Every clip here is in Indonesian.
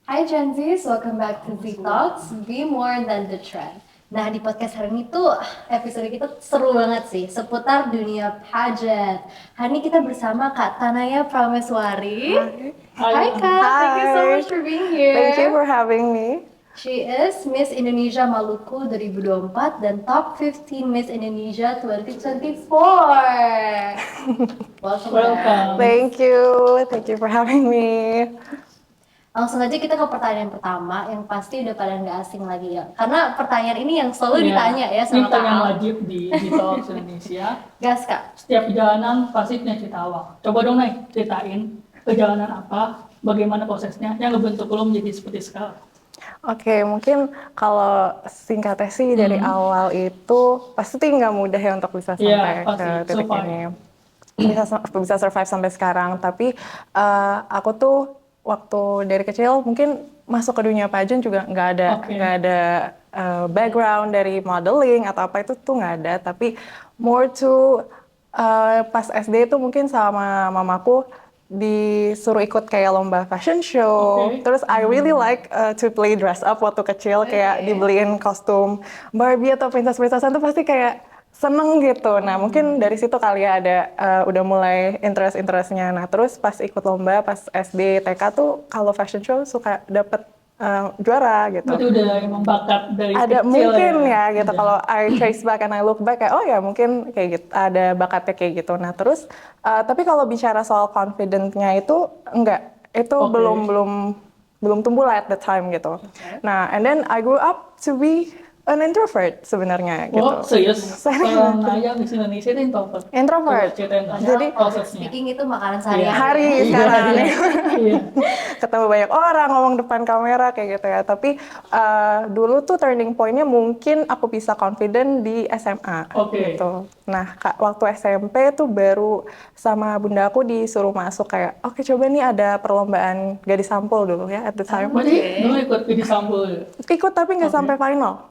Hai Gen Z, welcome back to Z Talks, Be More Than The Trend. Nah, di podcast hari ini tuh episode kita seru banget sih, seputar dunia pageant. Hari ini kita bersama Kak Tanaya Prameswari. Hai Kak, thank you so much for being here. Thank you for having me. She is Miss Indonesia Maluku 2024 dan Top 15 Miss Indonesia 2024. Welcome. Thank you for having me. Langsung aja kita ke pertanyaan pertama yang pasti udah pada nggak asing lagi ya. Karena pertanyaan ini yang selalu ditanya ya sama Kak. Ini pertanyaan wajib di Talks Indonesia. Gas Kak. Setiap perjalanan pasti punya cerita awal. Coba dong Nay, ceritain perjalanan apa, bagaimana prosesnya yang ngebentuk lo menjadi seperti sekarang. Oke, mungkin kalau singkatnya sih dari awal itu pasti nggak mudah ya untuk bisa sampai ke titik ini. Bisa survive sampai sekarang. Tapi aku tuh waktu dari kecil mungkin masuk ke dunia pageant juga nggak ada background dari modeling atau apa itu tuh nggak ada. Tapi more to pas SD itu mungkin sama mamaku disuruh ikut kayak lomba fashion show. Terus I really like to play dress up waktu kecil, kayak dibeliin kostum Barbie atau princess-princessan tuh pasti kayak seneng gitu. Nah mungkin dari situ kali ya ada udah mulai interestnya. Nah terus pas ikut lomba pas SD TK tuh kalau fashion show suka dapet juara gitu. Berarti udah emang bakat dari Ada kecil mungkin ya gitu. Ada. Kalau I trace back and I look back kayak oh ya mungkin kayak gitu, ada bakatnya kayak gitu. Nah terus tapi kalau bicara soal confidence-nya itu enggak, itu belum tumbuh lah at the time gitu. Nah and then I grew up to be an introvert sebenarnya gitu. Oh serius? Orang Naya Miss Indonesia itu introvert? Introvert. Jadi prosesnya. Speaking itu makanan sehari-hari. Hari sekarang Iya. ketemu banyak orang ngomong depan kamera kayak gitu ya. Tapi dulu tuh turning point-nya mungkin aku bisa confident di SMA gitu. Nah waktu SMP tuh baru sama bunda aku disuruh masuk kayak oke, coba nih ada perlombaan gadis sampul dulu ya at the time. Berarti dulu ikut gadis sampul ya? Ikut tapi nggak sampai final.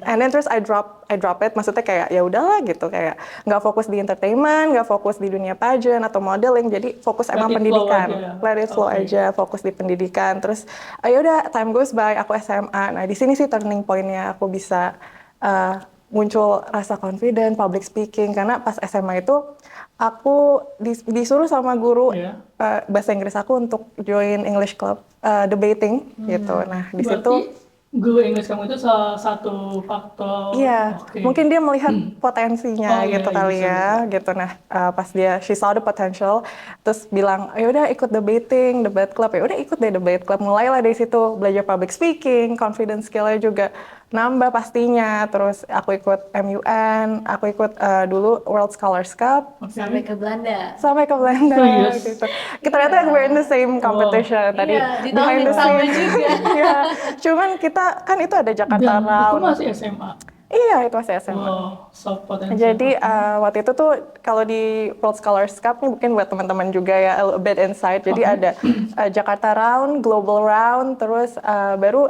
And then terus I drop it, maksudnya kayak ya udahlah gitu, kayak nggak fokus di entertainment, nggak fokus di dunia pageant atau modeling, jadi fokus emang pendidikan, let it flow aja, fokus di pendidikan. Terus ya udah time goes by, aku SMA. Nah di sini sih turning point-nya aku bisa muncul rasa confident, public speaking, karena pas SMA itu aku disuruh sama guru bahasa Inggris aku untuk join English Club debating gitu. Nah di situ guru Inggris kamu itu salah satu faktor. Iya, mungkin dia melihat potensinya gitu kali ya, gitu. Nah, pas she saw the potential, terus bilang, ayo udah ikut debat club, ya udah ikut deh debate club. Mulailah dari situ belajar public speaking, confidence skill-nya juga nambah pastinya. Terus aku ikut MUN, aku ikut dulu World Scholars Cup. Sampai ke Belanda. Gitu. Kita ternyata we're in the same competition tadi. Iya, di tahun yang sama juga. Iya, cuman kita kan itu ada Jakarta Round. Itu masih SMA? Iya, itu masih SMA. Jadi waktu itu tuh kalau di World Scholars Cup nih mungkin buat teman-teman juga ya a bit insight. Jadi ada Jakarta Round, Global Round, terus baru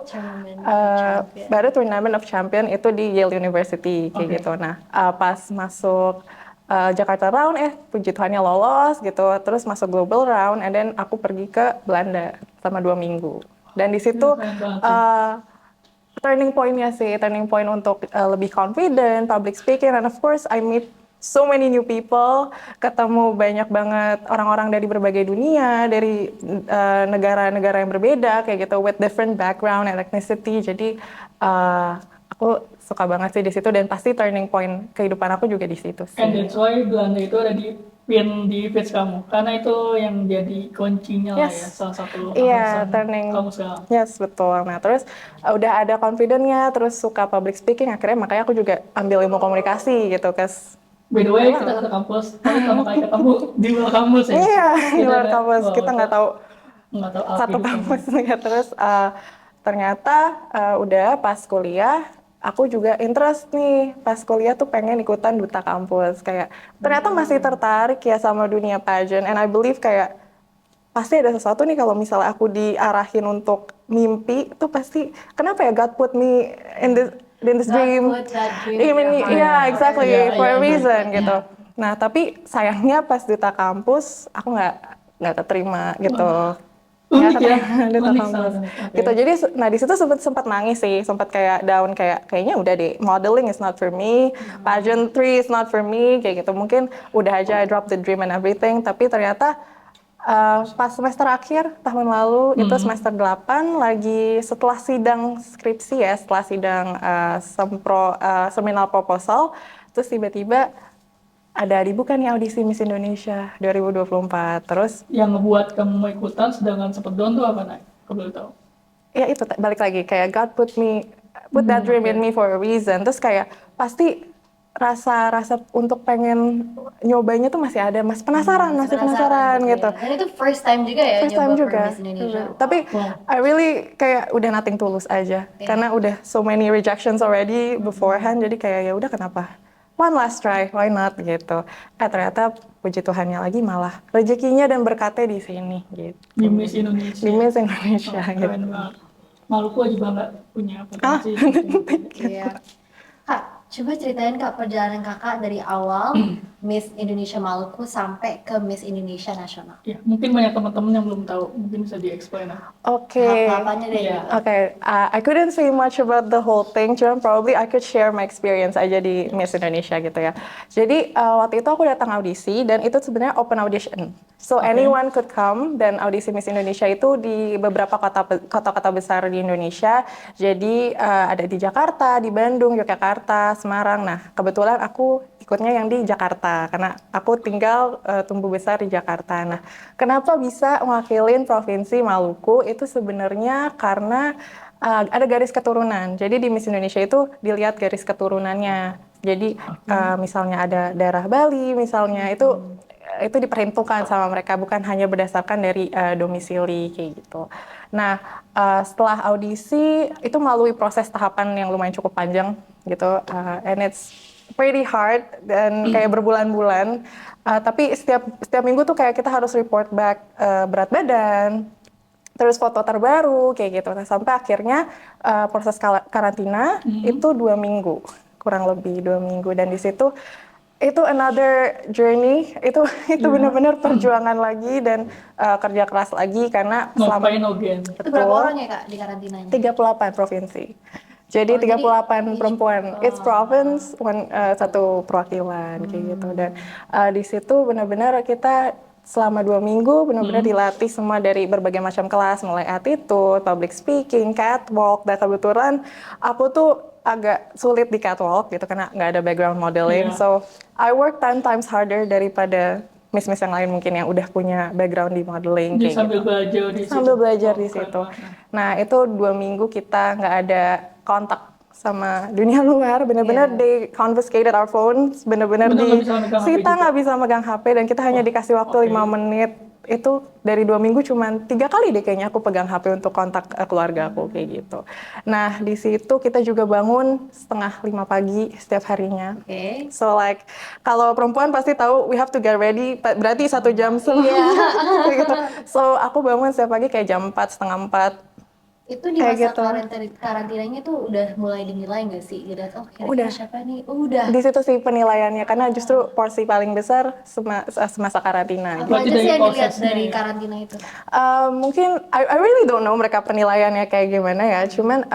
Tournament of Champion itu di Yale University kayak gitu. Nah pas masuk Jakarta Round puji Tuhannya lolos gitu, terus masuk Global Round, and then aku pergi ke Belanda selama 2 minggu. Dan di situ turning point untuk lebih confident, public speaking, and of course I meet so many new people, ketemu banyak banget orang-orang dari berbagai dunia, dari negara-negara yang berbeda kayak gitu, with different background and ethnicity. Jadi aku suka banget sih di situ, dan pasti turning point kehidupan aku juga di situ sih. And that's why Belanda itu ada di pin di page kamu, karena itu yang jadi kuncinya lah ya, salah satu turning kamu sekarang. Yes, betul. Nah terus udah ada confidence-nya, terus suka public speaking, akhirnya makanya aku juga ambil ilmu komunikasi gitu, By the way, kita satu kampus, tapi pertama kali ketemu di luar kampus ya? Iya, di luar kampus, kita nggak tahu satu apa kampus ya. Terus ternyata udah pas kuliah, aku juga interest nih, pas kuliah tuh pengen ikutan duta kampus, kayak ternyata masih tertarik ya sama dunia pageant, and I believe kayak pasti ada sesuatu nih kalau misalnya aku diarahin untuk mimpi, tuh pasti kenapa ya God put me in this dream. God put that dream Yeah, exactly, for a reason gitu. Nah, tapi sayangnya pas duta kampus aku nggak keterima gitu. Nggak Unik ya, keterima duta unik kampus. sangat unik. Oke. Gitu. Jadi nah di situ sempat nangis sih, sempat kayak down kayak kayaknya udah deh, modeling is not for me, pageantry is not for me kayak gitu. Mungkin udah aja I drop the dream and everything, tapi ternyata pas semester akhir tahun lalu itu semester 8 lagi setelah sidang skripsi ya, setelah sidang seminal proposal, terus tiba-tiba ada dibuka nih audisi Miss Indonesia 2024. Terus Yang ngebuat kamu mau ikutan sedangkan sempet down tuh apa, Nay? Kau boleh tahu? ya itu balik lagi kayak God put that dream in Oke. me for a reason. Terus kayak pasti rasa untuk pengen nyobanya tuh masih ada, masih penasaran, masih penasaran gitu. ya. Dan itu first time juga ya First nyoba time for juga. Miss Indonesia. Tapi Wow. I really kayak udah nothing tulus aja. Karena udah so many rejections already beforehand. Jadi kayak ya udah kenapa? One last try, why not gitu. Ternyata puji Tuhannya lagi malah rezekinya dan berkatnya di sini gitu. Di Miss Indonesia. Di Miss Indonesia Oh, gitu. keren banget. Maluku aja bangga punya Ah, potensi seperti itu. Iya. Kak, coba ceritain Kak perjalanan Kakak dari awal Miss Indonesia Maluku sampai ke Miss Indonesia Nasional. Ya, mungkin banyak teman-teman yang belum tahu, mungkin bisa di-explain. Oke. Tahap-tahapannya deh Iya. gitu. Okay, I couldn't say much about the whole thing, cuman probably I could share my experience aja di Miss Indonesia gitu ya. Jadi waktu itu aku datang audisi dan itu sebenarnya open audition. So Oke. anyone could come dan audisi Miss Indonesia itu di beberapa kota-kota besar di Indonesia. Jadi ada di Jakarta, di Bandung, Yogyakarta, Semarang. Nah kebetulan aku ikutnya yang di Jakarta karena aku tinggal tumbuh besar di Jakarta. Nah kenapa bisa mewakilin Provinsi Maluku itu sebenarnya karena ada garis keturunan. Jadi di Miss Indonesia itu dilihat garis keturunannya. Jadi misalnya ada daerah Bali, misalnya itu diperhitungkan sama mereka, bukan hanya berdasarkan dari domisili kayak gitu. Nah setelah audisi itu melalui proses tahapan yang lumayan cukup panjang gitu, and it's pretty hard dan kayak berbulan-bulan. Tapi setiap minggu tuh kayak kita harus report back berat badan, terus foto terbaru kayak gitu. Nah, sampai akhirnya proses karantina itu 2 minggu, kurang lebih 2 minggu. Dan di situ itu another journey, itu benar-benar perjuangan lagi dan kerja keras lagi karena No selama pain, no gain. Itu berapa orang ya Kak di karantinanya? 38 provinsi. Jadi Oh, jadi 38 perempuan, each oh. province satu perwakilan kayak gitu. Dan di situ benar-benar kita selama 2 minggu benar-benar dilatih semua dari berbagai macam kelas, mulai attitude, public speaking, catwalk. Dan kebetulan aku tuh agak sulit di catwalk gitu karena nggak ada background modeling. Iya. So I work 10 times harder daripada miss-miss yang lain mungkin yang udah punya background di modeling Jadi kayak sambil gitu. belajar di situ. Sambil belajar Oh, di keren situ. banget. Nah itu 2 minggu kita nggak ada kontak sama dunia luar, bener-bener they confiscated our phones, bener-bener Bener nggak bisa megang HP disita, juga? nggak bisa megang HP dan kita hanya dikasih waktu oke. 5 menit. Itu dari 2 minggu cuman 3 kali deh kayaknya aku pegang HP untuk kontak keluarga aku kayak gitu. Nah di situ kita juga bangun setengah 5 pagi setiap harinya. Oke. So like kalau perempuan pasti tahu we have to get ready, berarti 1 jam sebelumnya. Kayak gitu. So aku bangun setiap pagi kayak jam 4, setengah 4. Itu di Kayak masa gitu. karantinanya tuh udah mulai dinilai nggak sih? Lihat, oh Udah. kira-kira siapa nih? Oh, udah. Di situ sih penilaiannya karena justru porsi paling besar semasa karantina. Apa Berarti aja dari sih yang dilihat prosesnya dari ya? karantina itu? Mungkin I really don't know mereka penilaiannya kayak gimana ya. Cuman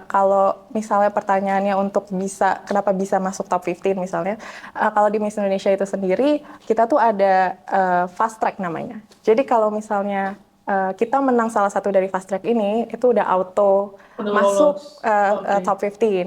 kalau misalnya pertanyaannya untuk kenapa bisa masuk top 15 misalnya, kalau di Miss Indonesia itu sendiri kita tuh ada fast track namanya. Jadi kalau misalnya kita menang salah satu dari fast track ini, itu udah auto Udah masuk lolos. Oke. top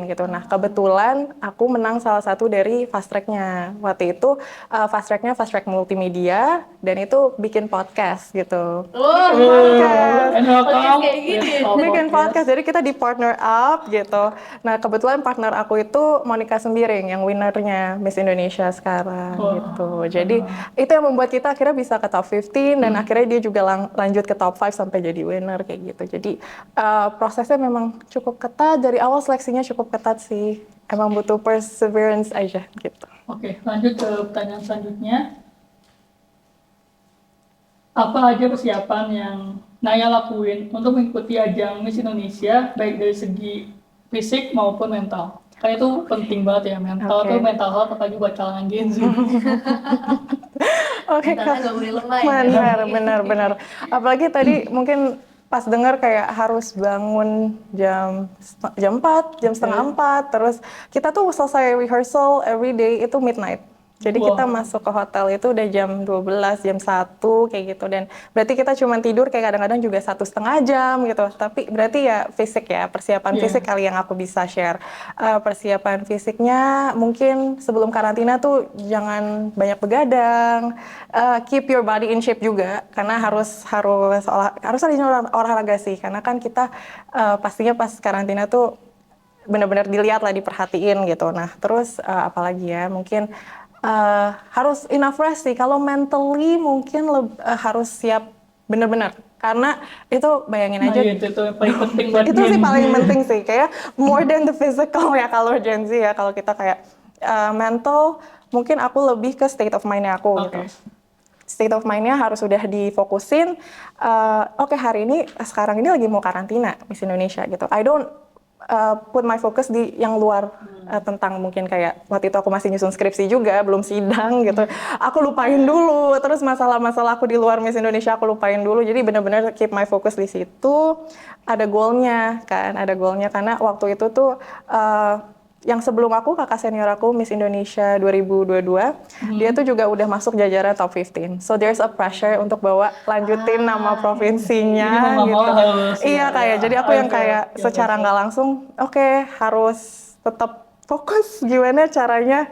15 gitu. Nah kebetulan aku menang salah satu dari fast tracknya. Waktu itu fast track multimedia dan itu bikin podcast gitu. Oh, Podcast. And welcome kayak gini. with our Bikin podcast, jadi kita di partner up gitu. Nah kebetulan partner aku itu Monica Sembiring yang winnernya Miss Indonesia sekarang gitu. Jadi itu yang membuat kita akhirnya bisa ke top 15 dan akhirnya dia juga lanjut ke top 5 sampai jadi winner kayak gitu. Jadi prosesnya memang cukup ketat, dari awal seleksinya cukup ketat sih. Emang butuh perseverance aja gitu. Oke, lanjut ke pertanyaan selanjutnya. Apa aja persiapan yang Naya lakuin untuk mengikuti ajang Miss Indonesia, baik dari segi fisik maupun mental? Kan itu penting banget ya, mental Oke. tuh mental health apalagi buat kalangan Gen Z. Oke, Mentalnya Kak. nggak boleh lemah ya. Benar. Apalagi tadi mungkin pas dengar kayak harus bangun jam 4, jam setengah Oke. 4, terus kita tuh selesai rehearsal every day itu midnight. Jadi kita Wah. masuk ke hotel itu udah jam 12, jam 1 kayak gitu. Dan berarti kita cuma tidur kayak kadang-kadang juga 1,5 jam gitu. Tapi berarti ya fisik ya, persiapan Iya. fisik kali yang aku bisa share. Persiapan fisiknya mungkin sebelum karantina tuh jangan banyak begadang, keep your body in shape juga karena harus rajin olahraga sih karena kan kita pastinya pas karantina tuh benar-benar dilihat lah, diperhatiin gitu. Nah terus apalagi ya mungkin harus enough rest sih. Kalau mentally mungkin harus siap benar-benar karena itu bayangin Nah aja iya, itu yang paling penting buat itu Gen sih Z. paling penting sih, kayak more than the physical ya kalau Gen Z ya. Kalau kita kayak mental, mungkin aku lebih ke state of mind-nya aku gitu. Oke. State of mind-nya harus sudah difokusin. Oke, hari ini sekarang ini lagi mau karantina Miss Indonesia gitu. I don't put my focus di yang luar, tentang mungkin kayak waktu itu aku masih nyusun skripsi juga, belum sidang gitu. Aku lupain dulu, terus masalah-masalah aku di luar Miss Indonesia aku lupain dulu. Jadi benar-benar keep my focus di situ. Ada goalnya kan, ada goalnya karena waktu itu tuh yang sebelum aku, kakak senior aku Miss Indonesia 2022, dia tuh juga udah masuk jajaran top 15. So there's a pressure untuk bawa lanjutin nama provinsinya Jadi mau nggak mau gitu. harus Iya, ya, kayak jadi aku yang kayak ya, secara betul. nggak langsung, oke, harus tetap fokus gimana caranya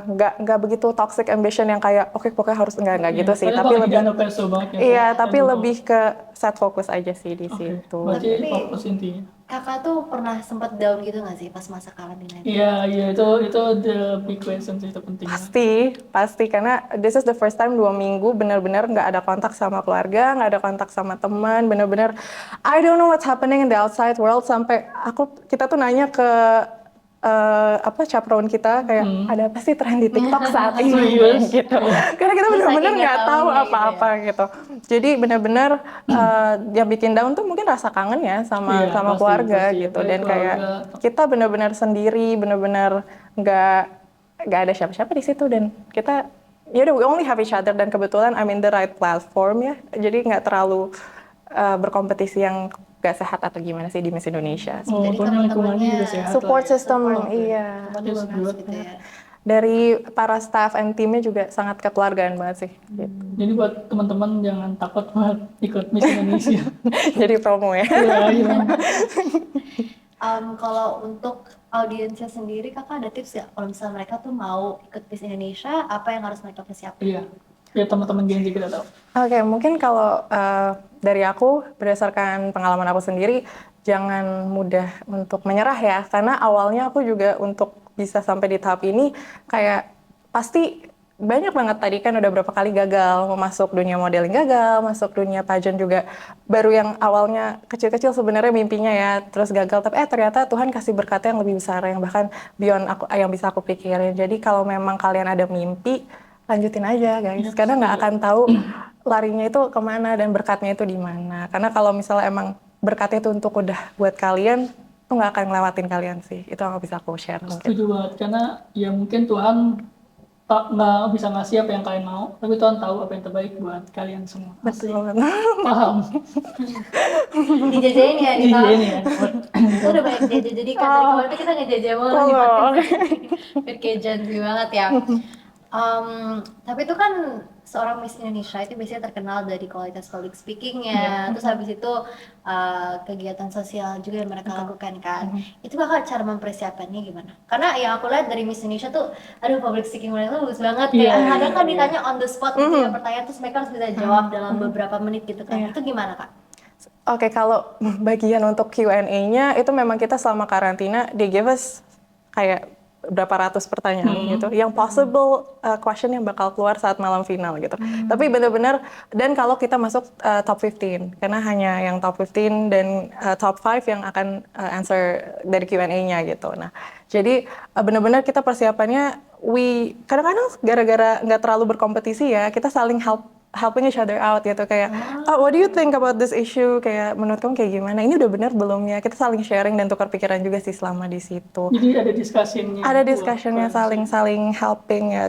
nggak begitu toxic ambition yang kayak oke pokoknya harus nggak gitu sih, Soalnya tapi kalau lebih jangan perso banget ya. iya, Kayak tapi dulu. lebih ke set fokus aja sih di Oke, situ. berarti Tapi fokus intinya. kakak tuh pernah sempat down gitu nggak sih pas masa karantina itu? Iya, itu the big question sih, itu penting banget. Pasti karena this is the first time 2 minggu benar-benar nggak ada kontak sama keluarga, nggak ada kontak sama teman, benar-benar I don't know what's happening in the outside world. Sampai kita tuh nanya ke chaperone kita kayak ada apa sih tren di TikTok saat ini Serius? gitu. Karena kita benar-benar Saking nggak nggak tahu tahunya gitu apa-apa gitu. Jadi benar-benar yang bikin down tuh mungkin rasa kangen ya sama Iya, pasti, keluarga pasti. gitu. Apalagi Dan kayak keluarga. kita benar-benar sendiri, benar-benar nggak ada siapa-siapa di situ, dan kita ya udah we only have each other, dan kebetulan I'm in the right platform ya. Jadi nggak terlalu berkompetisi yang gak sehat atau gimana sih di Miss Indonesia. Oh, Jadi pokoknya lingkungannya teman-temannya juga sehat Support lah ya. system, support, iya. temannya Yes, bagus good. gitu ya. Dari para staff and timnya juga sangat kekeluargaan banget sih. Gitu. Jadi buat teman-teman jangan takut buat ikut Miss Indonesia. Jadi promo ya. Iya. Kalau untuk audiensnya sendiri, kakak ada tips ya kalau misalnya mereka tuh mau ikut Miss Indonesia, apa yang harus mereka persiapkan? Iya. Ya teman-teman Gen Z kita tahu. Oke, mungkin kalau dari aku, berdasarkan pengalaman aku sendiri, jangan mudah untuk menyerah ya. Karena awalnya aku juga untuk bisa sampai di tahap ini, kayak pasti banyak banget tadi kan udah berapa kali gagal, mau masuk dunia modeling gagal, masuk dunia pageant juga, baru yang awalnya kecil-kecil sebenarnya mimpinya ya, terus gagal, tapi ternyata Tuhan kasih berkatnya yang lebih besar, yang bahkan beyond yang bisa aku pikirin. Jadi kalau memang kalian ada mimpi, lanjutin aja guys, karena nggak akan tahu larinya itu kemana dan berkatnya itu di mana. Karena kalau misalnya emang berkatnya itu untuk udah buat kalian, tuh nggak akan ngelewatin kalian sih. Itu yang bisa aku share mungkin. Setuju banget, karena ya mungkin Tuhan nggak bisa ngasih apa yang kalian mau, tapi Tuhan tahu apa yang terbaik buat kalian semua. Betul banget. Paham? Dijajain ya, Iya Dita? ini ya. Kita udah banyak jajah, jadi kan dari kemarin tuh kita ngejajah mulu di podcast. Biar kayak Gen Z banget ya. Tapi itu kan seorang Miss Indonesia itu biasanya terkenal dari kualitas public speakingnya, terus habis itu kegiatan sosial juga yang mereka lakukan kan. Itu kakak cara mempersiapkannya gimana? Karena yang aku lihat dari Miss Indonesia tuh, aduh public speaking mereka tuh bagus banget. Kayak kadang kan ditanya on the spot gitu ya pertanyaan, terus mereka harus bisa jawab dalam beberapa menit gitu kan. Itu gimana kak? Oke, kalau bagian untuk Q&A-nya itu memang kita selama karantina, they give us kayak berapa ratus pertanyaan gitu, yang possible question yang bakal keluar saat malam final gitu. Tapi benar-benar, dan kalau kita masuk top 15, karena hanya yang top 15 dan top 5 yang akan answer dari Q&A-nya gitu. Nah, jadi benar-benar kita persiapannya, kadang-kadang gara-gara nggak terlalu berkompetisi ya, kita saling help helping each other out gitu kayak, oh, what do you think about this issue? Kayak menurut kamu kayak gimana? Ini udah benar belum ya? Kita saling sharing dan tukar pikiran juga sih selama di situ. Jadi ada discussion-nya. Ada discussion-nya, saling helping ya.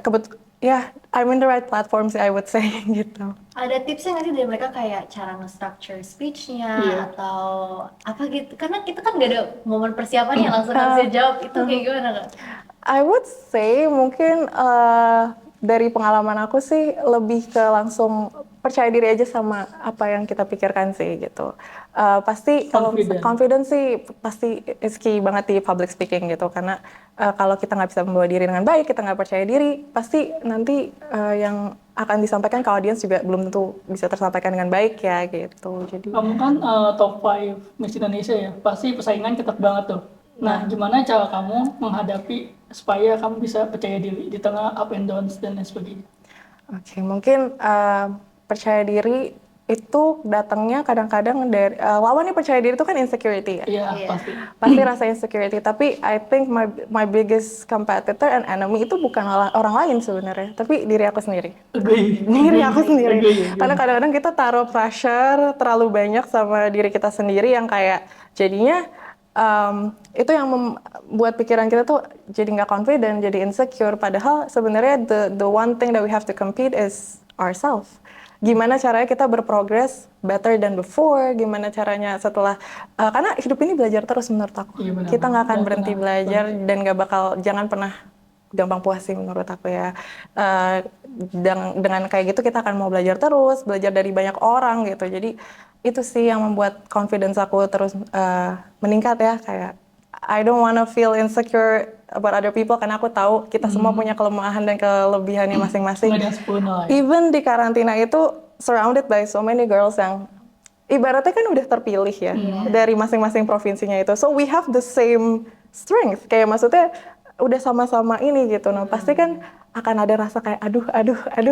Ya, I'm in the right platform sih I would say gitu. Ada tipsnya nggak sih dari mereka kayak cara nge-structure speech-nya Iya. atau apa gitu? Karena kita kan nggak ada momen persiapannya langsung harusnya jawab itu kayak gimana kak? I would say mungkin dari pengalaman aku sih lebih ke langsung percaya diri aja sama apa yang kita pikirkan sih gitu. Pasti kalau confidence sih pasti is key banget di public speaking gitu karena kalau kita nggak bisa membawa diri dengan baik, kita nggak percaya diri, pasti nanti yang akan disampaikan ke audiens juga belum tentu bisa tersampaikan dengan baik ya gitu. Jadi Kamu kan top 5 Miss Indonesia ya, pasti persaingan ketat banget tuh. Nah, gimana cara kamu menghadapi supaya kamu bisa percaya diri di tengah up and downs dan lain sebagainya? Oke, mungkin percaya diri itu datangnya kadang-kadang dari lawannya percaya diri itu kan insecurity ya. Iya, Iya. pasti. Pasti rasa insecurity, tapi I think my biggest competitor and enemy itu bukan orang lain sebenarnya, tapi diri aku sendiri. Agree. Diri aku sendiri. Agree. Karena kadang-kadang kita taruh pressure terlalu banyak sama diri kita sendiri yang kayak jadinya itu yang membuat pikiran kita tuh jadi nggak confident, jadi insecure. Padahal sebenarnya the one thing that we have to compete is ourselves. Gimana caranya kita berprogres better than before? Gimana caranya setelah karena hidup ini belajar terus menurut aku. Iya, benar. Kita nggak akan Dan berhenti benar. belajar dan nggak bakal jangan pernah gampang puas sih menurut aku ya. Dengan kayak gitu kita akan mau belajar terus, belajar dari banyak orang gitu. Jadi itu sih yang membuat confidence aku terus meningkat ya. Kayak I don't wanna feel insecure about other people karena aku tahu kita semua punya kelemahan dan kelebihannya masing-masing. Nggak ada sempurna ya. Even di karantina itu surrounded by so many girls yang ibaratnya kan udah terpilih ya dari masing-masing provinsinya itu. So we have the same strength. Kayak maksudnya udah sama-sama ini gitu. Nah, pasti kan akan ada rasa kayak aduh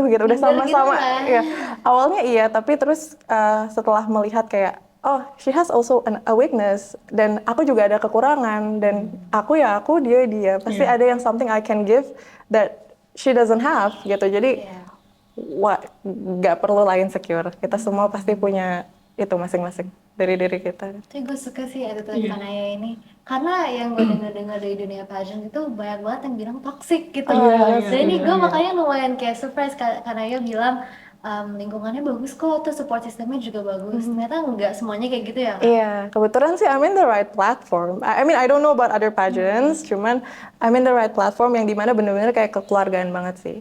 gitu. Udah Minder gitu sama-sama. kan? Ya, awalnya iya, tapi terus setelah melihat kayak oh, she has also a weakness dan aku juga ada kekurangan dan aku ya aku, dia. Pasti ada yang something I can give that she doesn't have gitu. Jadi nggak perlu lah insecure. Kita semua pasti punya itu masing-masing dari diri kita. Tapi gue suka sih attitude Kanaya ini karena yang gue denger dari dunia pageant itu banyak banget yang bilang toxic gitu. Dan ini gue makanya lumayan kayak surprise Kanaya bilang lingkungannya bagus kok, tuh support sistemnya juga bagus. Ternyata nggak semuanya kayak gitu ya. Iya, kebetulan sih I'm in the right platform. I mean I don't know about other pageants, cuman I'm in the right platform yang dimana bener-bener kayak kekeluargaan banget sih.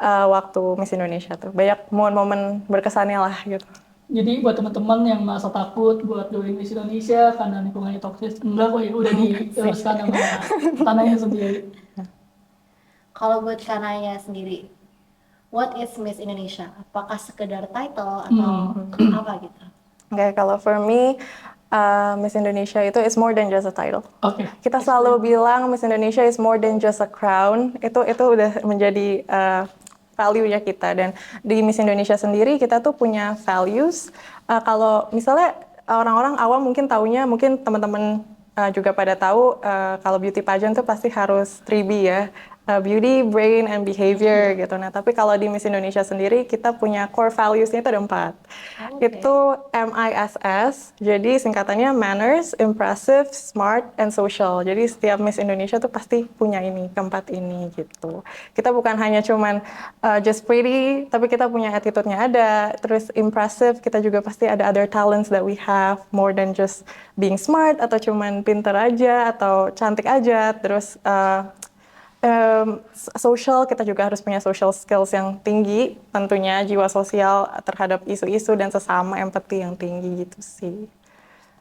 Waktu Miss Indonesia tuh banyak momen-momen berkesannya lah gitu. Jadi buat teman-teman yang merasa takut buat join Miss Indonesia karena lingkungannya toxic, enggak kok ya, udah diluruskan sama tanahnya sendiri. Kalau buat Kanaya sendiri, what is Miss Indonesia? Apakah sekedar title atau apa gitu? Oke, kalau for me Miss Indonesia itu is more than just a title. Oke. Kita selalu bilang Miss Indonesia is more than just a crown. Itu udah menjadi value-nya kita. Dan di Miss Indonesia sendiri kita tuh punya values. Kalau misalnya orang-orang awam mungkin taunya, mungkin teman-teman juga pada tahu kalau beauty pageant tuh pasti harus 3B ya. Beauty, brain, and behavior gitu. Nah, tapi kalau di Miss Indonesia sendiri kita punya core values-nya itu ada 4. Itu MISS, jadi singkatannya manners, impressive, smart, and social. Jadi setiap Miss Indonesia tuh pasti punya ini, keempat ini gitu. Kita bukan hanya cuman just pretty, tapi kita punya attitude-nya ada. Terus impressive, kita juga pasti ada other talents that we have, more than just being smart, atau cuman pinter aja, atau cantik aja. Terus social, kita juga harus punya social skills yang tinggi, tentunya jiwa sosial terhadap isu-isu dan sesama, empati yang tinggi gitu sih.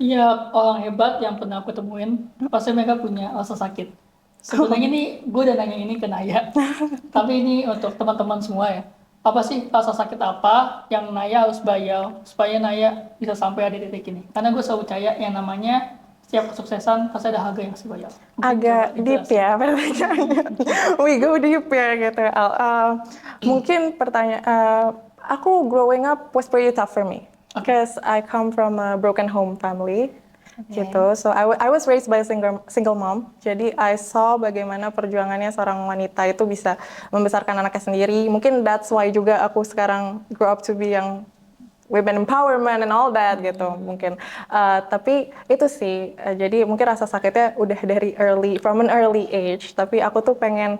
Iya, orang hebat yang pernah aku temuin, pasti mereka punya rasa sakit. Sebenarnya ini, gue udah nanya ini ke Naya, tapi ini untuk teman-teman semua ya. Apa sih rasa sakit apa yang Naya harus bayar supaya Naya bisa sampai ada di titik ini? Karena gue selalu percaya yang namanya setiap kesuksesan pasti ada harga yang harus dibayar. Agak deep ya pertanyaannya. We go deep ya gitu. Mungkin aku growing up was pretty tough for me. Because I come from a broken home family. gitu. So I was raised by a single mom. Jadi I saw bagaimana perjuangannya seorang wanita itu bisa membesarkan anaknya sendiri. Mungkin that's why juga aku sekarang grow up to be yang women empowerment and all that gitu mungkin. Tapi itu sih, jadi mungkin rasa sakitnya udah dari from an early age. Tapi aku tuh pengen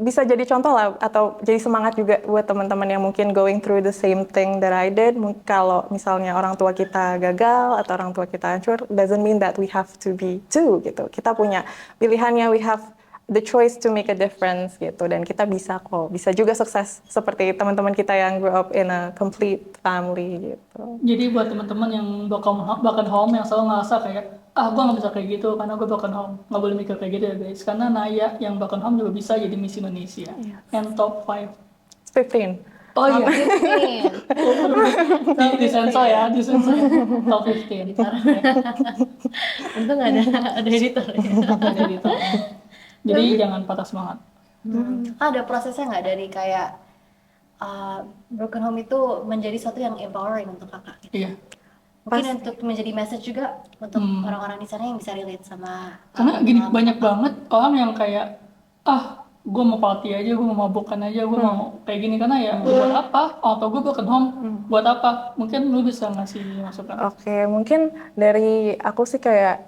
bisa jadi contoh lah atau jadi semangat juga buat teman-teman yang mungkin going through the same thing that I did. Kalau misalnya orang tua kita gagal atau orang tua kita hancur, doesn't mean that we have to be too gitu. Kita punya pilihannya, we have the choice to make a difference gitu, dan kita bisa kok, bisa juga sukses seperti teman-teman kita yang grew up in a complete family gitu. Jadi buat teman-teman yang broken home yang selalu ngerasa kayak gue nggak bisa kayak gitu karena gue broken home, nggak boleh mikir kayak gitu ya guys, karena Naya yang broken home juga bisa jadi Miss Indonesia and top 5. 15. Oh iya, Nih, di sensor ya, di sensor top 15. untung ada editor ya. Ada editor. Jadi jangan patah semangat. Ada prosesnya nggak dari kayak broken home itu menjadi sesuatu yang empowering untuk kakak gitu? Iya. Mungkin untuk menjadi message juga untuk orang-orang di sana yang bisa relate sama Karena gini, banyak banget orang yang kayak gue mau party aja, gue mau mabukan aja, gue mau kayak gini, karena ya buat apa? Atau gue broken home, buat apa? Mungkin lu bisa ngasih masukan. Oke, mungkin dari aku sih kayak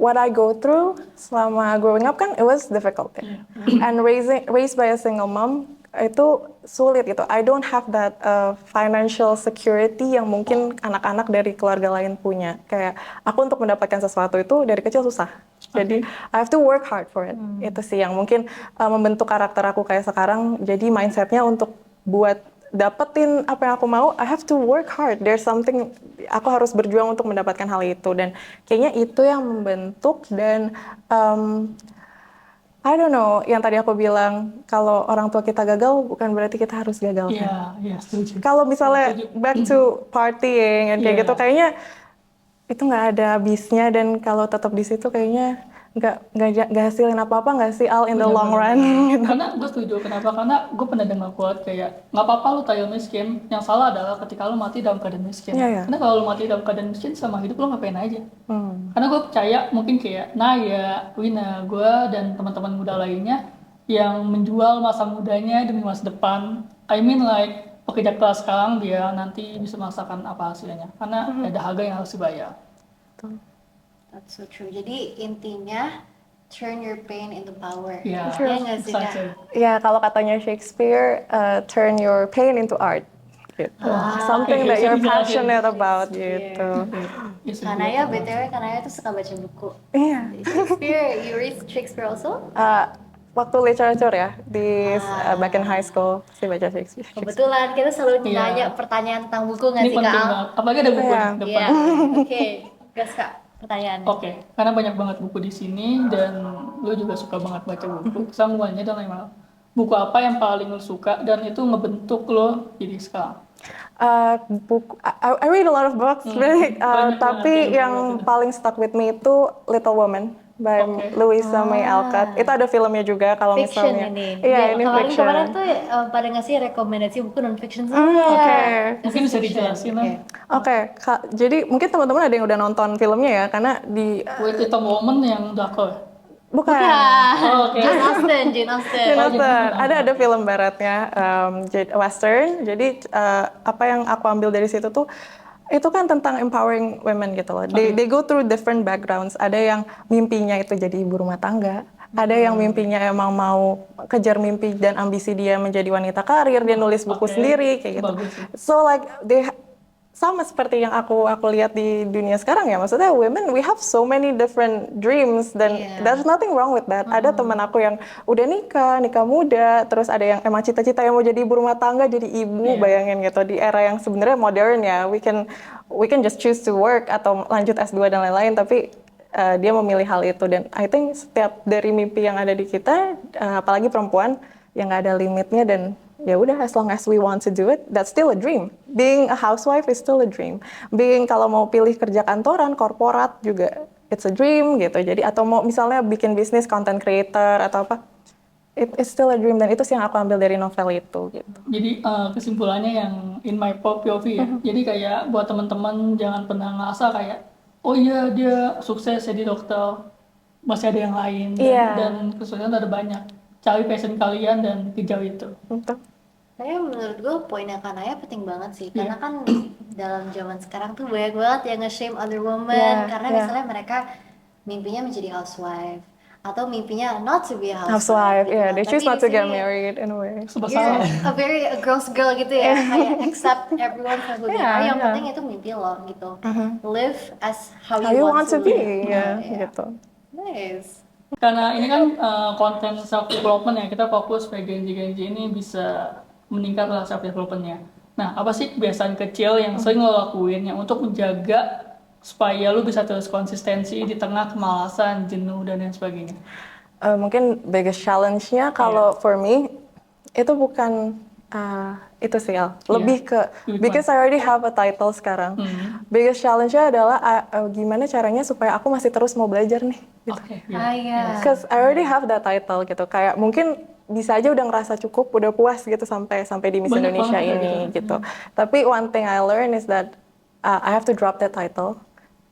what I go through selama growing up kan it was difficult ya. And raised by a single mom itu sulit gitu. I don't have that financial security yang mungkin anak-anak dari keluarga lain punya. Kayak aku untuk mendapatkan sesuatu itu dari kecil susah. Jadi I have to work hard for it. Itu sih yang mungkin membentuk karakter aku kayak sekarang. Jadi mindsetnya untuk buat dapetin apa yang aku mau, I have to work hard. There's something, aku harus berjuang untuk mendapatkan hal itu. Dan kayaknya itu yang membentuk. Dan I don't know, yang tadi aku bilang, kalau orang tua kita gagal, bukan berarti kita harus gagal. Iya, setuju. Kalau misalnya back to partying and kayak gitu, kayaknya itu nggak ada habisnya. Dan kalau tetap di situ kayaknya nggak hasilin apa-apa nggak sih, all in the long run. Gitu. Karena gue setuju, kenapa? Karena gue pernah dengar quote kayak nggak apa-apa lu tayo miskin, yang salah adalah ketika lu mati dalam keadaan miskin. Karena kalau lu mati dalam keadaan miskin sama hidup lu ngapain aja. Karena gue percaya mungkin kayak Naya, Wina, gue dan teman-teman muda lainnya yang menjual masa mudanya demi masa depan. I mean like pekerja keras sekarang dia nanti bisa merasakan apa hasilnya, karena ada harga yang harus dibayar. That's so true. Jadi intinya turn your pain into power. Iya, nggak sih Kak? Ya, kalau katanya Shakespeare, turn your pain into art. Gitu. Something that you're passionate about gitu. Kanaya, BTW Kanaya tuh suka baca buku. Iya. Shakespeare, you read Shakespeare also? Waktu literature ya, di back in high school, sih baca Shakespeare. Kebetulan kita selalu nanya pertanyaan tentang buku nggak Ini sih penting Kak? banget, apalagi ada buku di depan. Iya, oke. Gas Kak, pertanyaan. Oke, karena banyak banget buku di sini dan lu juga suka banget baca buku. Semuanya dan lain-lain. Buku apa yang paling lu suka dan itu ngebentuk lo jadi sekarang? Buku, I read a lot of books, really, tapi yang paling stuck with me itu Little Woman by Louisa May Alcott. Itu ada filmnya juga kalau Fiction misalnya. ini. Iya, ini fiction. Kemarin tuh pada ngasih rekomendasi buku non-fiction semua. Mungkin bisa dijelasin lah. Oke, jadi mungkin teman-teman ada yang udah nonton filmnya ya, karena di With Little Woman yang drakor. bukan. Jane Austen. Jane Austen. Ada film baratnya, Western. Jadi apa yang aku ambil dari situ tuh, itu kan tentang empowering women gitu loh. They go through different backgrounds. Ada yang mimpinya itu jadi ibu rumah tangga. Ada yang mimpinya emang mau kejar mimpi dan ambisi dia menjadi wanita karir. Dia nulis buku sendiri kayak gitu. So like sama seperti yang aku lihat di dunia sekarang ya, maksudnya women we have so many different dreams dan there's nothing wrong with that. Ada teman aku yang udah nikah muda, terus ada yang emang cita-cita yang mau jadi ibu rumah tangga, jadi ibu, bayangin gitu di era yang sebenarnya modern ya, we can just choose to work atau lanjut S2 dan lain-lain, tapi dia memilih hal itu. Dan I think setiap dari mimpi yang ada di kita, apalagi perempuan, yang nggak ada limitnya, dan ya udah, as long as we want to do it, that's still a dream. Being a housewife is still a dream. Kalau mau pilih kerja kantoran, korporat juga, it's a dream gitu. Jadi atau mau misalnya bikin bisnis content creator atau apa, it's still a dream dan itu sih yang aku ambil dari novel itu gitu. Jadi kesimpulannya yang in my POV ya. Jadi kayak buat teman-teman jangan pernah ngerasa kayak oh iya dia sukses jadi dokter, masih ada yang lain dan kesuksesan ada banyak. Cari passion kalian dan kejar itu. Betul. Saya menurut gue poinnya Kanaya penting banget sih, karena kan dalam zaman sekarang tuh banyak banget yang nge-shame other women karena misalnya mereka mimpinya menjadi housewife atau mimpinya not to be a housewife. Gitu. They choose Tapi not di to get sini, married in a way. you're a girl's girl gitu ya, kayak accept everyone for who they are. Yang penting itu mimpi lo gitu. Live as how you want to be, live. gitu. Nice. Karena ini kan konten self development ya, kita fokus supaya Genji ini bisa meningkat self developmentnya. Nah, apa sih kebiasaan kecil yang sering lo lakuin yang untuk menjaga supaya lo bisa terus konsistensi di tengah kemalasan, jenuh dan lain sebagainya? Mungkin biggest challenge-nya kalau for me itu bukan itu sih Al. Lebih ke because I already have a title sekarang. Biggest challenge-nya adalah gimana caranya supaya aku masih terus mau belajar nih. Gitu. Because I already have that title gitu. Kayak mungkin bisa aja udah ngerasa cukup, udah puas gitu sampai di Miss Banyak Indonesia ini gitu. Tapi one thing I learn is that I have to drop that title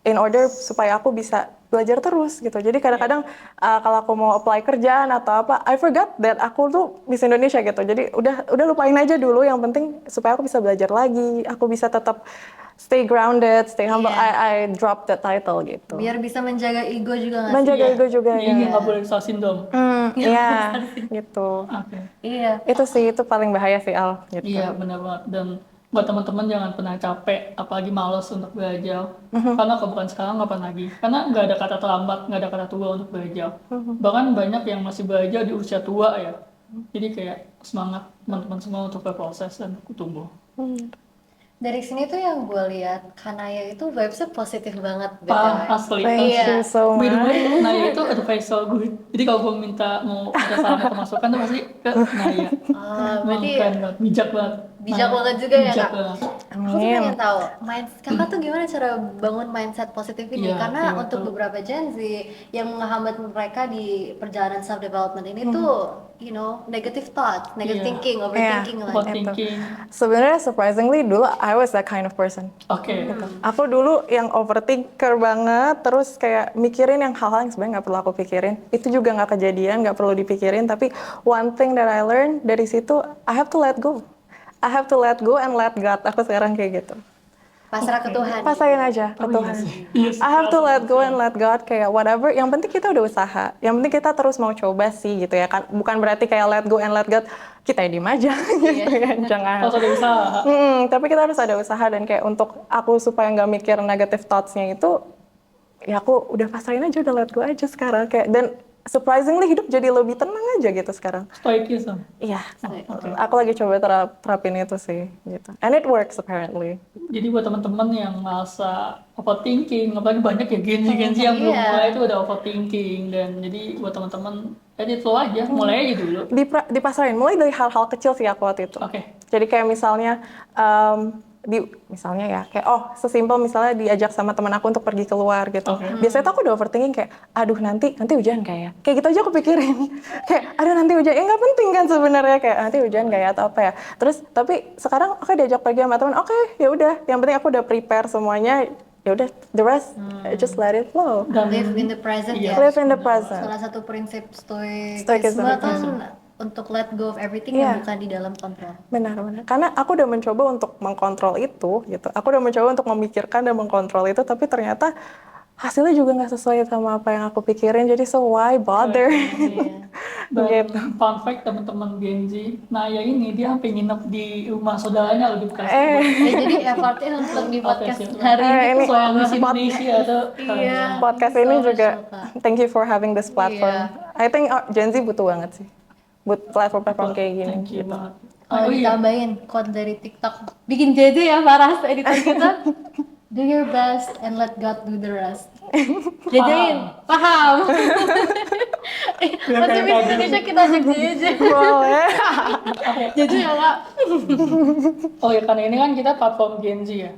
in order supaya aku bisa belajar terus gitu. Jadi kadang-kadang kalau aku mau apply kerjaan atau apa, I forgot that aku tuh Miss Indonesia gitu. Jadi udah lupain aja dulu. Yang penting supaya aku bisa belajar lagi, aku bisa tetap stay grounded, stay humble. I drop that title gitu. Biar bisa menjaga ego juga nggak sih? Menjaga ego juga ya. Ini nggak boleh soal sindrom. Iya, gitu. Iya. Itu sih itu paling bahaya sih Al. Gitu. Iya benar banget. Dan buat teman-teman jangan pernah capek, apalagi malas untuk belajar. Karena kalau bukan sekarang kapan lagi? Karena nggak ada kata terlambat, nggak ada kata tua untuk belajar. Bahkan banyak yang masih belajar di usia tua ya. Jadi kayak semangat teman-teman semua untuk berproses dan tumbuh. Dari sini tuh yang gue lihat Kanaya itu vibes-nya positif banget. Asli. Thank you so By the much. way, Naya itu advisor gue. Jadi kalau gue minta mau ada saran atau masukan tuh pasti ke Naya. Berarti Bijak banget. bijak banget juga ya Bijak Kak? banget. Aku tuh pengen tahu, kakak tuh gimana cara bangun mindset positif ini? Iya, Karena iya, untuk betul. beberapa Gen Z yang menghambat mereka di perjalanan self development ini tuh, negative thought, negative Iya. thinking, overthinking lah. Overthinking. Sebenarnya surprisingly dulu I was that kind of person. Oke. Aku dulu yang overthinker banget, terus kayak mikirin yang hal-hal yang sebenarnya nggak perlu aku pikirin. Itu juga nggak kejadian, nggak perlu dipikirin. Tapi one thing that I learned dari situ, I have to let go. I have to let go and let God. Aku sekarang kayak gitu. Pasrah ke Tuhan. Pasain aja ke Tuhan. I have to let go and let God, kayak whatever. Yang penting kita udah usaha. Yang penting kita terus mau coba sih gitu ya kan. Bukan berarti kayak let go and let God kita diem aja gitu kan. Jangan. Harus ada usaha. Tapi kita harus ada usaha dan kayak untuk aku supaya nggak mikir negative thoughts-nya itu, ya aku udah pasain aja, udah let go aja sekarang kayak. Dan surprisingly hidup jadi lebih tenang aja gitu sekarang. Stoicism. Iya, aku lagi coba terapin itu sih gitu. And it works apparently. Jadi buat teman-teman yang merasa overthinking, apalagi banyak ya Gen Z yang belum mulai itu udah overthinking, dan jadi buat teman-teman edit flow aja, mulai aja dulu. Dipasarin, mulai dari hal-hal kecil sih aku waktu itu. Jadi kayak misalnya misalnya ya kayak sesimpel misalnya diajak sama teman aku untuk pergi keluar gitu. Biasanya tuh aku udah overthinking kayak aduh nanti hujan kayak gitu aja aku pikirin. Kayak aduh nanti hujan, nggak penting kan sebenarnya, kayak nanti hujan kayak atau apa ya. Terus tapi sekarang diajak pergi sama teman, ya udah, yang penting aku udah prepare semuanya. Ya udah, the rest just let it flow. Live in the present ya. Live in the present. Salah satu prinsip stoicism kan untuk let go of everything yang bukan di dalam kontrol. Benar. Karena aku udah mencoba untuk mengkontrol itu gitu. Aku udah mencoba untuk memikirkan dan mengkontrol itu, tapi ternyata hasilnya juga nggak sesuai sama apa yang aku pikirin. Jadi so why bother? Dan fun fact teman-teman Gen Z, Naya ini dia sampai nginep di rumah saudaranya lebih bekas. Jadi effortnya untuk di podcast hari ini tuh soal Miss Indonesia tuh. Podcast ini juga thank you for having this platform. I think Gen Z butuh banget sih buat platform kayak gini. Thank you banget. Kalau ditambahin quote dari TikTok, bikin jadi ya Faras editor kita. Do your best and let God do the rest. Jajanin, paham. Masih Miss Indonesia kita ajak jajan. Boleh. Jajan ya Kak? Oh ya, karena ini kan kita platform Gen Z ya.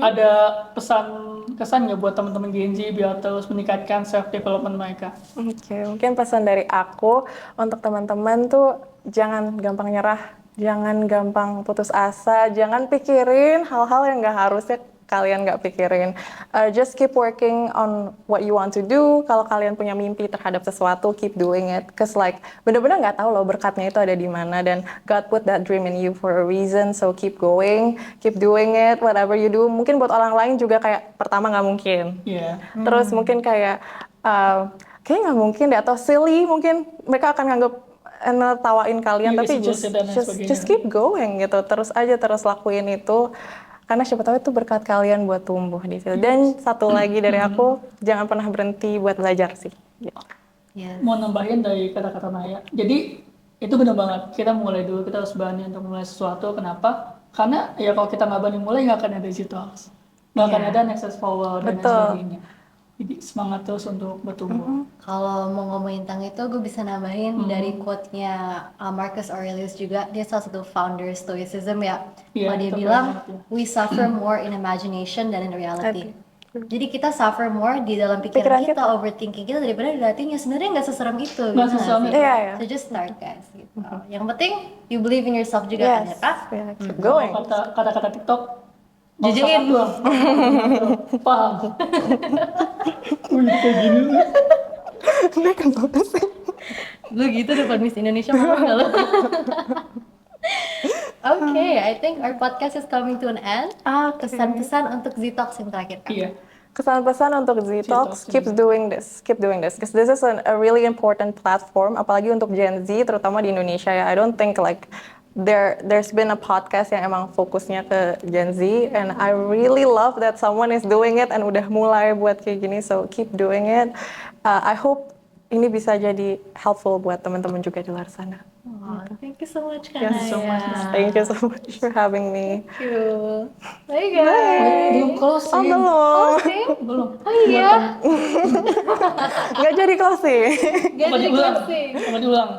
Ada pesan kesan nggak buat teman-teman Gen Z biar terus meningkatkan self development mereka? Oke, mungkin pesan dari aku untuk teman-teman tuh jangan gampang nyerah, jangan gampang putus asa, jangan pikirin hal-hal yang nggak harusnya kalian nggak pikirin. Just keep working on what you want to do. Kalau kalian punya mimpi terhadap sesuatu, keep doing it. Cause like bener-bener nggak tahu loh berkatnya itu ada di mana dan God put that dream in you for a reason. So keep going, keep doing it, whatever you do. Mungkin buat orang lain juga kayak pertama nggak mungkin. Iya. Terus mungkin kayak kayaknya nggak mungkin deh atau silly mungkin mereka akan nganggap tawain kalian Iya, tapi suggested dan lain sebagainya. just keep going gitu terus lakuin itu karena siapa tahu itu berkat kalian buat tumbuh di situ. Dan satu lagi dari aku jangan pernah berhenti buat belajar sih gitu. Yes. Mau nambahin dari kata-kata Naya. Jadi itu benar banget. Kita mulai dulu, kita harus berani untuk mulai sesuatu. Kenapa? Karena ya kalau kita nggak berani mulai nggak akan ada situ harus. Nggak akan ada next step forward dan lain Betul. sebagainya. Jadi semangat terus untuk bertumbuh. Kalau mau ngomongin tentang itu, gue bisa nambahin dari quote-nya Marcus Aurelius juga. Dia salah satu founder Stoicism ya. Iya, Dia itu bilang, keren banget ya. we suffer more in imagination than in reality. Jadi kita suffer more di dalam pikiran Pikiran kita, overthinking kita daripada di hatinya. Sebenarnya nggak seseram itu. Nggak gitu seseram sih? itu. Iya, iya. So just start guys. Gitu. Yang penting, you believe in yourself juga kan ya Kak? Yeah, keep going. Kata-kata TikTok. Jujungin. Paham. Wih, kayak gini tuh. Ini kenapa sih? Lu gitu depan Miss Indonesia malu nggak lo? Okay, I think our podcast is coming to an end. Okay. Pesan-pesan untuk Z-Talks yang terakhir Kak. Iya. Kesan-pesan untuk Z-Talks, keep doing this, because this is a really important platform, apalagi untuk Gen Z, terutama di Indonesia ya. I don't think like there's been a podcast yang emang fokusnya ke Gen Z, and I really love that someone is doing it and udah mulai buat kayak gini, so keep doing it. I hope ini bisa jadi helpful buat teman-teman juga di luar sana. Oh, thank you so much Kak Yes, so much, Miss. Thank you so much for having me. Thank you. Bye guys. Belum closing. Belum. Closing? Belum. Oh iya. Nggak jadi closing. Gak Apa jadi diulang? closing. Apa diulang?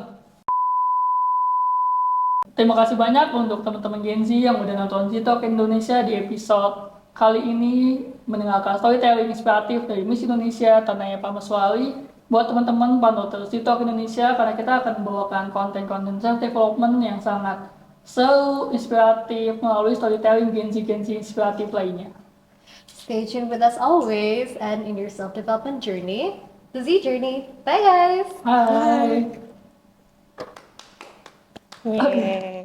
Terima kasih banyak untuk teman-teman Gen Z yang udah nonton Z-Talk Indonesia di episode kali ini, mendengarkan storytelling inspiratif dari Miss Indonesia Tanaya Pamaswari. Buat teman-teman pantau terus Z-Talk Indonesia karena kita akan membawakan konten-konten self development yang sangat seru, inspiratif melalui storytelling Gen Z inspiratif lainnya. Stay tuned with us always and in your self-development journey, the Z journey. Bye guys. Hai. Yay.